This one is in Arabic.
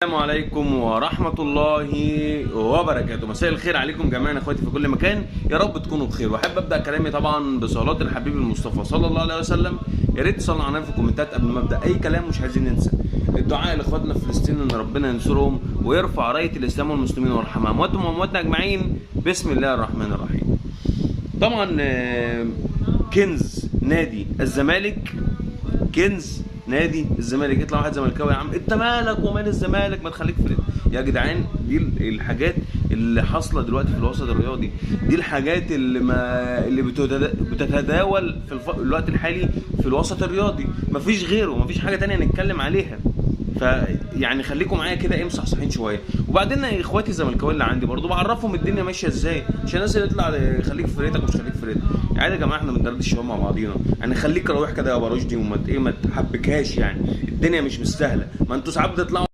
السلام عليكم ورحمة الله وبركاته. مساء الخير عليكم جميعا اخواتي في كل مكان، يا رب تكونوا بخير. واحب ابدا كلامي طبعا بصلاه الحبيب المصطفى صلى الله عليه وسلم. يا ريت تصلوا على النبي في الكومنتات قبل ما ابدا اي كلام. مش عايزين ننسى الدعاء لاخواتنا في فلسطين ان ربنا ينصرهم ويرفع رايه الاسلام والمسلمين ويرحم امواتهم وامواتنا اجمعين. بسم الله الرحمن الرحيم. طبعا كنز نادي الزمالك، كنز نادي الزمالك. يطلع واحد زملكاوي يا عم انت مالك ومال الزمالك، ما تخليك فريق يا جدعان. دي الحاجات اللي حاصله دلوقتي في الوسط الرياضي، دي الحاجات اللي بتتداول في الوقت الحالي في الوسط الرياضي. مفيش غيره، مفيش حاجه تانية نتكلم عليها. فيعني خليكم معايا كده صحصحين شويه. وبعدين اخواتي الزملكاويه اللي عندي برضو بعرفهم الدنيا ماشيه ازاي، عشان الناس اللي تطلع خليك في فريتك ومش خليك في فريتك. يعني يا جماعه احنا بندردش شويه مع بعضينا، يعني خليك روح كده يا برشدي وما ما تحبكهاش. يعني الدنيا مش مستاهله، ما انتوا ساعات بتطلعوا